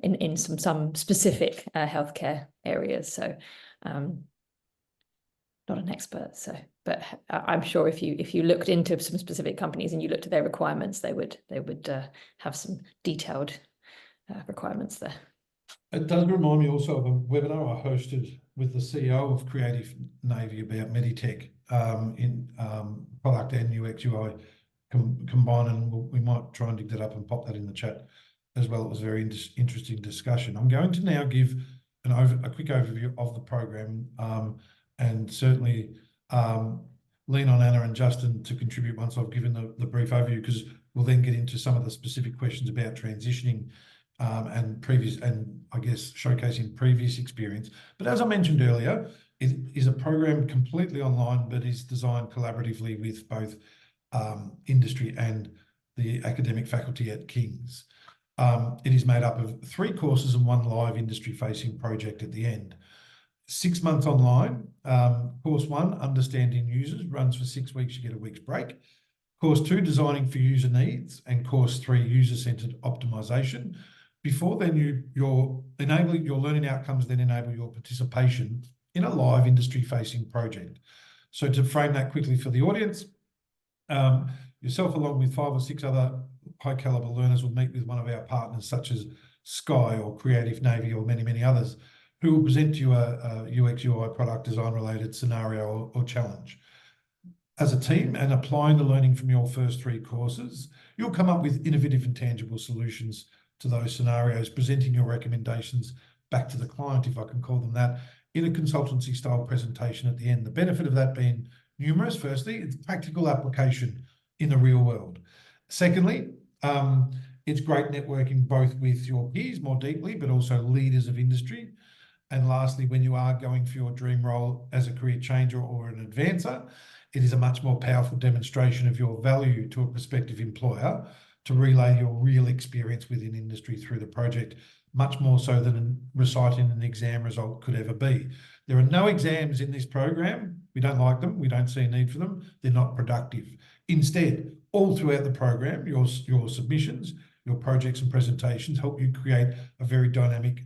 in some specific healthcare areas. So not an expert, but I'm sure if you looked into some specific companies and you looked at their requirements, they would have some detailed requirements there. It does remind me also of a webinar I hosted with the CEO of Creative Navy about Meditech in product and UX UI combined, and we might try and dig that up and pop that in the chat as well. It was a very interesting discussion. I'm going to now give a quick overview of the program and certainly lean on Anna and Justin to contribute once I've given the brief overview, because we'll then get into some of the specific questions about transitioning and I guess showcasing previous experience. But as I mentioned earlier, it is a program completely online, but is designed collaboratively with both industry and the academic faculty at King's. It is made up of 3 courses and 1 live industry-facing project at the end. 6 months online. Course 1, Understanding Users, runs for 6 weeks. You get a week's break. Course 2, Designing for User Needs, and Course 3, User-Centered Optimization. Before then, your learning outcomes then enable your participation in a live industry-facing project. So to frame that quickly for the audience, yourself along with 5 or 6 other high-caliber learners will meet with one of our partners, such as Sky or Creative Navy or many, many others, who will present to you a UX UI product design-related scenario or challenge. As a team, and applying the learning from your first 3 courses, you'll come up with innovative and tangible solutions to those scenarios, presenting your recommendations back to the client, if I can call them that, in a consultancy style presentation at the end. The benefit of that being numerous. Firstly, it's practical application in the real world. Secondly, it's great networking both with your peers more deeply, but also leaders of industry. And lastly, when you are going for your dream role as a career changer or an advancer, it is a much more powerful demonstration of your value to a prospective employer to relay your real experience within industry through the project, much more so than reciting an exam result could ever be. There are no exams in this program. We don't like them. We don't see a need for them. They're not productive. Instead, all throughout the program, your submissions, your projects and presentations help you create a very dynamic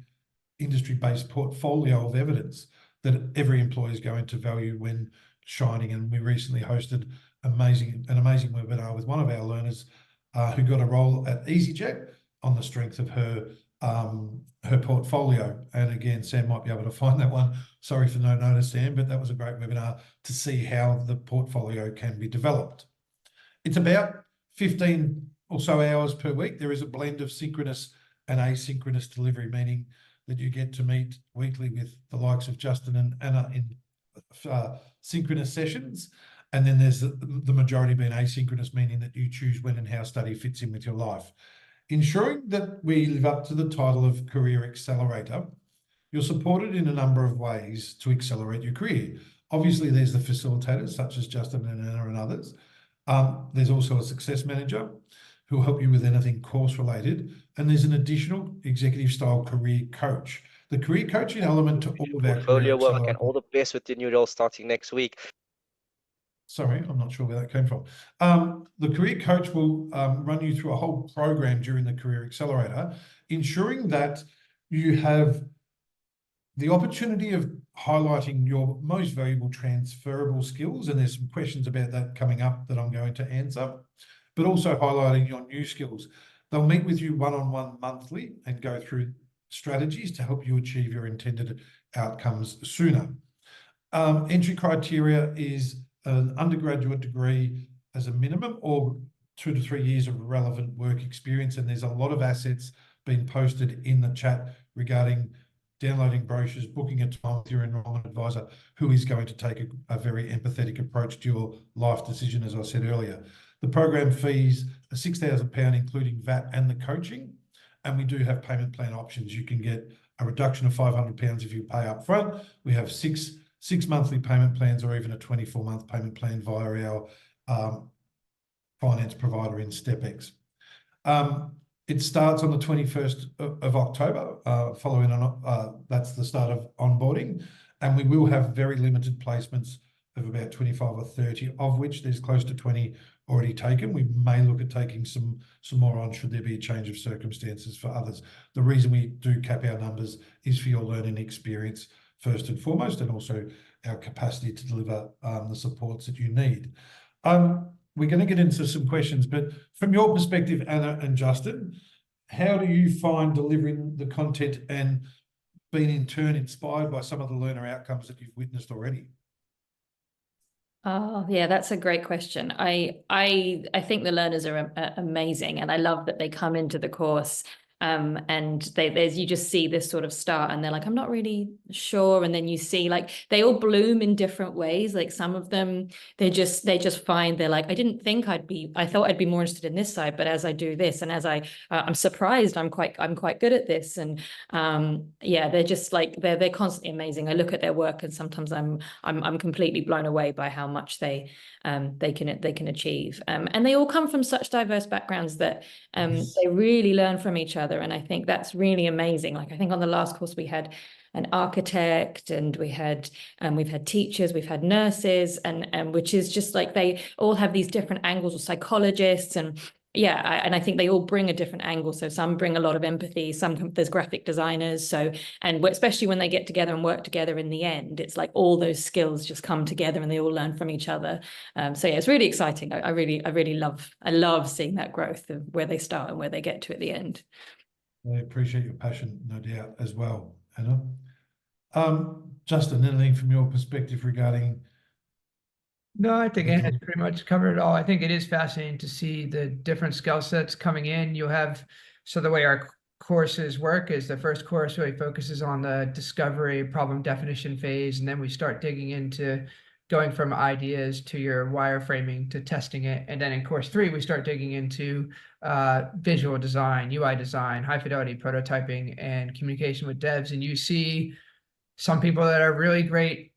industry-based portfolio of evidence that every employee is going to value when shining. And we recently hosted an amazing webinar with one of our learners who got a role at EasyJet on the strength of her portfolio. And again, Sam might be able to find that one. Sorry for no notice, Sam, but that was a great webinar to see how the portfolio can be developed. It's about 15 or so hours per week. There is a blend of synchronous and asynchronous delivery, meaning that you get to meet weekly with the likes of Justin and Anna in synchronous sessions. And then there's the majority being asynchronous, meaning that you choose when and how study fits in with your life. Ensuring that we live up to the title of Career Accelerator, you're supported in a number of ways to accelerate your career. Obviously, there's the facilitators such as Justin and Anna and others. There's also a success manager who will help you with anything course related. And there's an additional executive style career coach. The career coaching element to all of our portfolio career work, and all the best with your new role starting next week. Sorry, I'm not sure where that came from. The career coach will run you through a whole program during the Career Accelerator, ensuring that you have the opportunity of highlighting your most valuable transferable skills. And there's some questions about that coming up that I'm going to answer, but also highlighting your new skills. They'll meet with you one-on-one monthly and go through strategies to help you achieve your intended outcomes sooner. Entry criteria is an undergraduate degree as a minimum, or 2 to 3 years of relevant work experience. And there's a lot of assets being posted in the chat regarding downloading brochures, booking a time with your enrolment advisor, who is going to take a very empathetic approach to your life decision, as I said earlier. The program fees are £6,000, including VAT and the coaching. And we do have payment plan options. You can get a reduction of £500 if you pay up front. We have six monthly payment plans, or even a 24-month payment plan via our finance provider in StepX. It starts on the 21st of October, following on, that's the start of onboarding. And we will have very limited placements of about 25 or 30, of which there's close to 20 already taken. We may look at taking some more on should there be a change of circumstances for others. The reason we do cap our numbers is for your learning experience first and foremost, and also our capacity to deliver the supports that you need. We're going to get into some questions, but from your perspective, Anna and Justin, how do you find delivering the content and being in turn inspired by some of the learner outcomes that you've witnessed already? Oh, yeah, that's a great question. I think the learners are amazing, and I love that they come into the course and you just see this sort of start, and they're like, I'm not really sure. And then you see like they all bloom in different ways. Like some of them, they just find they're like, I thought I'd be more interested in this side, but as I do this, and as I'm surprised, I'm quite good at this. And yeah, they're just like, they're constantly amazing. I look at their work and sometimes I'm completely blown away by how much they can achieve. And they all come from such diverse backgrounds that they really learn from each other. And I think that's really amazing. Like I think on the last course we had an architect, and we've had teachers, we've had nurses, and which is just like they all have these different angles, or psychologists, and yeah, and I think they all bring a different angle. So some bring a lot of empathy, there's graphic designers. So, and especially when they get together and work together in the end, it's like all those skills just come together and they all learn from each other. So yeah, it's really exciting. I really love seeing that growth of where they start and where they get to at the end. I appreciate your passion, no doubt, as well, Anna. Justin, anything from your perspective regarding? No, I think Anna's pretty much covered it all. I think it is fascinating to see the different skill sets coming in. You'll have, so the way our courses work is the first course really focuses on the discovery, problem definition phase, and then we start digging into going from ideas to your wireframing to testing it. And then in course 3, we start digging into visual design, UI design, high fidelity prototyping, and communication with devs. And you see some people that are really great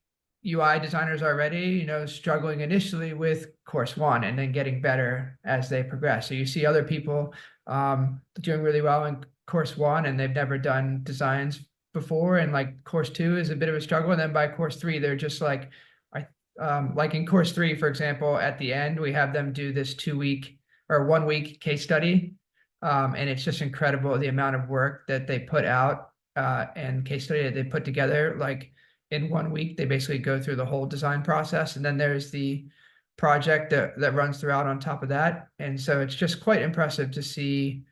UI designers already, struggling initially with course 1 and then getting better as they progress. So you see other people doing really well in course 1 and they've never done designs before, and like course 2 is a bit of a struggle. And then by course 3, they're just like in course 3, for example, at the end, we have them do this 2-week or 1-week case study. And it's just incredible the amount of work that they put out and case study that they put together. Like, in 1 week. They basically go through the whole design process, and then there's the project that runs throughout on top of that. And so it's just quite impressive to see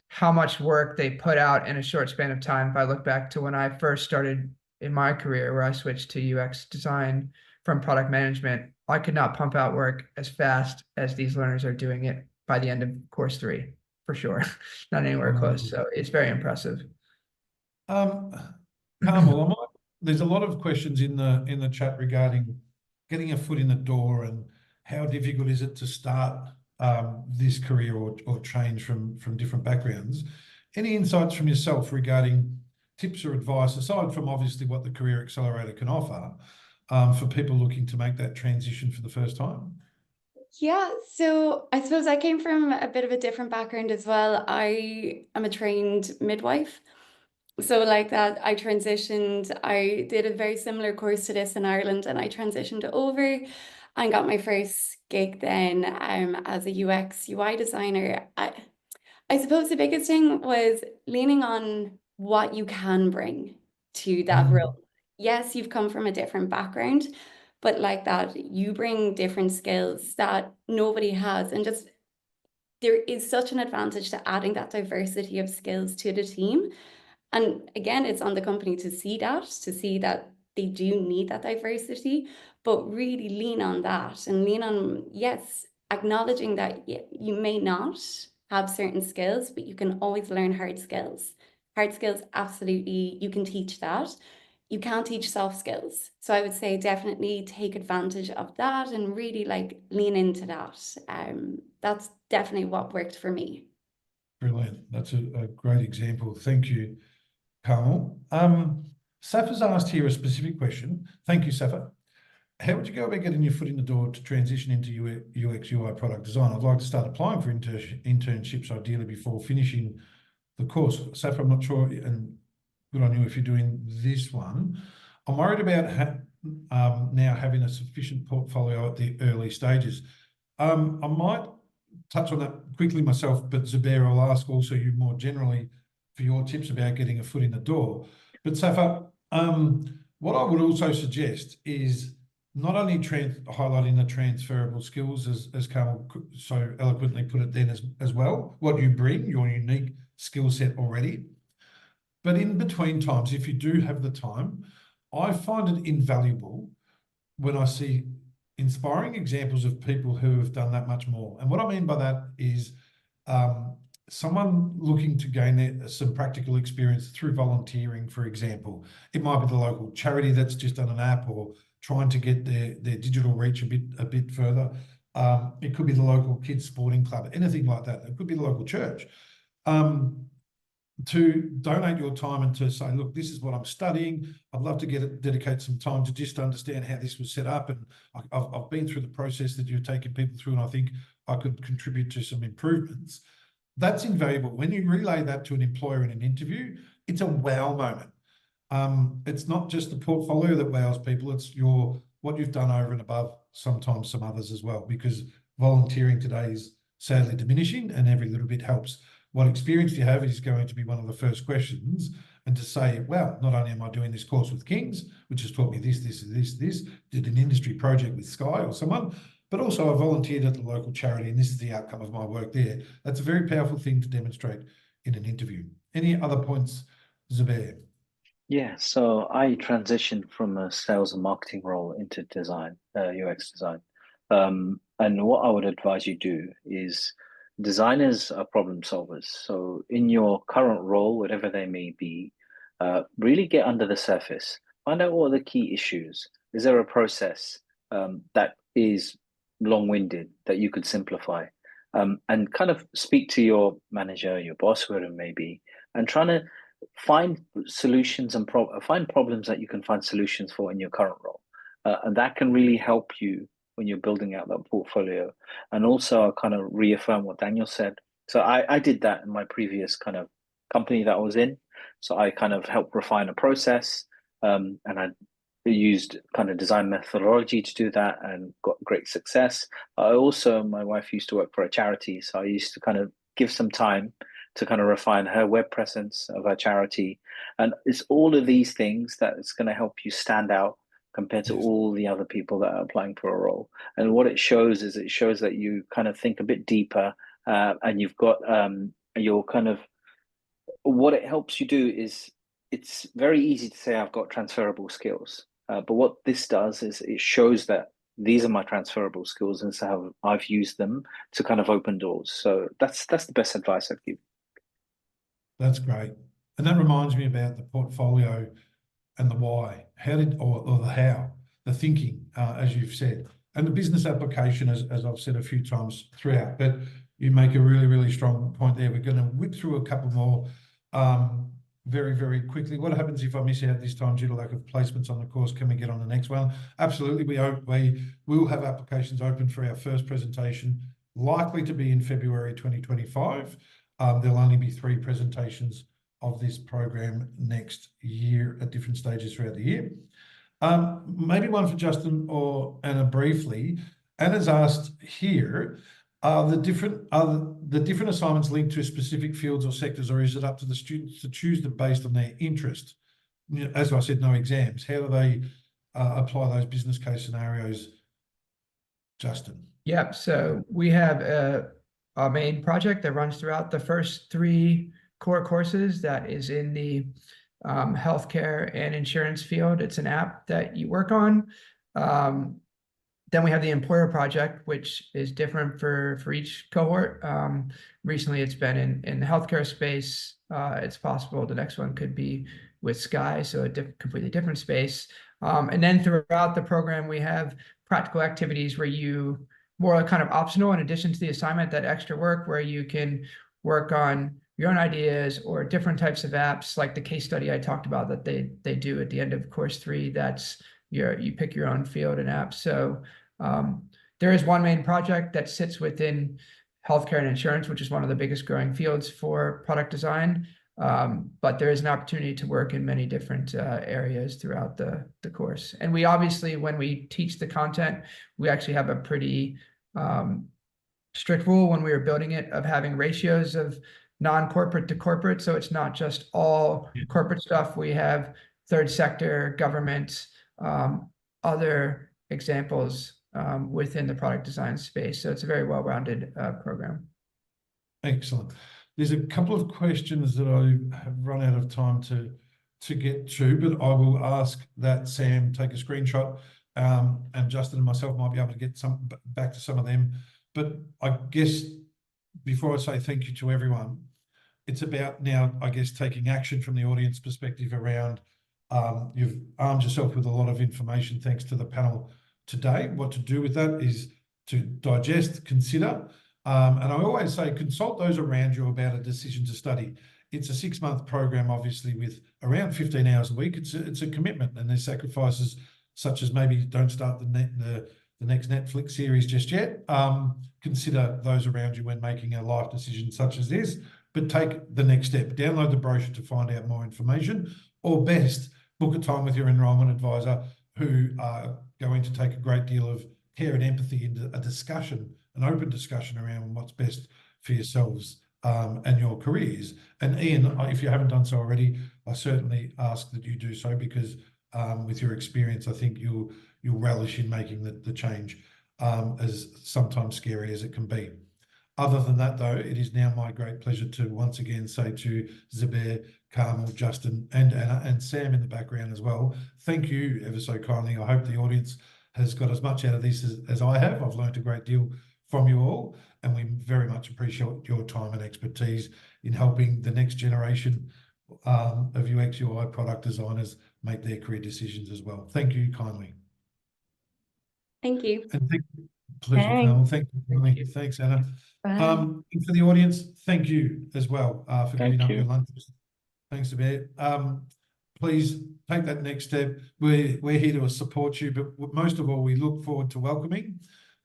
how much work they put out in a short span of time. If I look back to when I first started in my career, where I switched to UX design from product management, I could not pump out work as fast as these learners are doing it by the end of course 3, for sure. Not anywhere close. So it's very impressive. Carmel, there's a lot of questions in the chat regarding getting a foot in the door and how difficult is it to start this career or change from different backgrounds. Any insights from yourself regarding tips or advice, aside from obviously what the Career Accelerator can offer, for people looking to make that transition for the first time? Yeah, so I suppose I came from a bit of a different background as well. I am a trained midwife. So like that, I transitioned, I did a very similar course to this in Ireland, and I transitioned over and got my first gig then as a UX UI designer. I suppose the biggest thing was leaning on what you can bring to that role. Yes, you've come from a different background, but like that, you bring different skills that nobody has. And just there is such an advantage to adding that diversity of skills to the team. And again, it's on the company to see that they do need that diversity, but really lean on that and lean on, yes, acknowledging that you may not have certain skills, but you can always learn hard skills. Hard skills, absolutely, you can teach that. You can't teach soft skills. So I would say definitely take advantage of that and really like lean into that. That's definitely what worked for me. Brilliant. That's a great example. Thank you, Carmel. Safa's asked here a specific question. Thank you, Safa. How would you go about getting your foot in the door to transition into UX UI product design? I'd like to start applying for internships ideally before finishing the course. Safa, I'm not sure, and good on you if you're doing this one. I'm worried about now having a sufficient portfolio at the early stages. I might touch on that quickly myself, but Zubair, I'll ask also you more generally for your tips about getting a foot in the door. But Safa, what I would also suggest is not only highlighting the transferable skills, as Carmel so eloquently put it then as well, what you bring, your unique skill set already, but in between times, if you do have the time, I find it invaluable when I see inspiring examples of people who have done that much more. And what I mean by that is someone looking to gain some practical experience through volunteering, for example. It might be the local charity that's just done an app or trying to get their digital reach a bit further. It could be the local kids sporting club, anything like that. It could be the local church. To donate your time and to say, look, this is what I'm studying. I'd love to dedicate some time to just understand how this was set up. And I've been through the process that you're taking people through, and I think I could contribute to some improvements. That's invaluable. When you relay that to an employer in an interview, it's a wow moment. It's not just the portfolio that wows people, it's what you've done over and above, sometimes some others as well, because volunteering today is sadly diminishing and every little bit helps. What experience do you have is going to be one of the first questions, and to say, well, not only am I doing this course with Kings, which has taught me this, did an industry project with Sky or someone, but also I volunteered at the local charity and this is the outcome of my work there. That's a very powerful thing to demonstrate in an interview. Any other points, Zubair? Yeah, so I transitioned from a sales and marketing role into design, UX design. And what I would advise you do is designers are problem solvers. So in your current role, whatever they may be, really get under the surface. Find out what are the key issues. Is there a process that is long-winded that you could simplify? And kind of speak to your manager, your boss, whoever it may be, and trying to find solutions and find problems that you can find solutions for in your current role. And that can really help you when you're building out that portfolio. And also I'll kind of reaffirm what Daniel said. So I did that in my previous kind of company that I was in. So I kind of helped refine a process, and I used kind of design methodology to do that and got great success. My wife used to work for a charity, so I used to kind of give some time to kind of refine her web presence of her charity. And it's all of these things that is going to help you stand out compared to Yes. all the other people that are applying for a role. And what it shows is it shows that you kind of think a bit deeper, and you've got your kind of, what it helps you do is, it's very easy to say I've got transferable skills, but what this does is it shows that these are my transferable skills and so I've used them to kind of open doors. So that's the best advice I'd give. That's great. And that reminds me about the portfolio and the why. How did, or the how, the thinking, as you've said, and the business application, as I've said a few times throughout. But you make a really, really strong point there. We're going to whip through a couple more very, very quickly. What happens if I miss out this time due to lack of placements on the course? Can we get on the next one? Absolutely. We will have applications open for our first presentation, likely to be in February 2025. There'll only be 3 presentations of this program next year at different stages throughout the year. Maybe one for Justin or Anna briefly. Anna's asked here, are the different assignments linked to specific fields or sectors, or is it up to the students to choose them based on their interest? As I said, no exams. How do they apply those business case scenarios, Justin? Yep. So we have a main project that runs throughout the first 3 core courses that is in the healthcare and insurance field. It's an app that you work on. Then we have the employer project, which is different for each cohort. Recently, it's been in the healthcare space. It's possible the next one could be with Sky, so a completely different space. And then throughout the program, we have practical activities where you, more kind of optional in addition to the assignment, that extra work where you can work on your own ideas or different types of apps, like the case study I talked about that they do at the end of course 3. That's you pick your own field and app. So there is one main project that sits within healthcare and insurance, which is one of the biggest growing fields for product design. But there is an opportunity to work in many different areas throughout the course. And we obviously, when we teach the content, we actually have a pretty strict rule when we were building it of having ratios of non-corporate to corporate. So it's not just all corporate stuff. We have third sector, government, other examples within the product design space. So it's a very well-rounded program. Excellent. There's a couple of questions that I have run out of time to get to, but I will ask that Sam take a screenshot, and Justin and myself might be able to get back to some of them. But I guess before I say thank you to everyone, it's about now, I guess, taking action from the audience perspective around, you've armed yourself with a lot of information thanks to the panel today. What to do with that is to digest, consider, and I always say consult those around you about a decision to study. It's a 6-month program, obviously, with around 15 hours a week. It's a commitment, and there's sacrifices such as maybe don't start the next Netflix series just yet. Consider those around you when making a life decision such as this, but take the next step. Download the brochure to find out more information, or best, book a time with your enrolment advisor who are going to take a great deal of care and empathy into a discussion, an open discussion around what's best for yourselves and your careers. And Ian, if you haven't done so already, I certainly ask that you do so, because with your experience, I think you'll relish in making the change, as sometimes scary as it can be. Other than that, though, it is now my great pleasure to once again say to Zubair, Carmel, Justin, and Anna, and Sam in the background as well, thank you ever so kindly. I hope the audience has got as much out of this as I have. I've learned a great deal from you all, and we very much appreciate your time and expertise in helping the next generation of UX UI product designers make their career decisions as well. Thank you kindly. Thank you. And pleasure, Carmel. Thank you kindly. Thanks, Anna. And for the audience, thank you as well for giving up your lunches. Thanks, Zubair. Please take that next step. We're here to support you, but most of all, we look forward to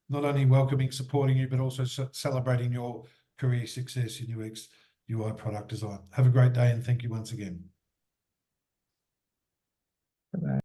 not only welcoming, supporting you, but also celebrating your career success in UX UI product design. Have a great day, and thank you once again.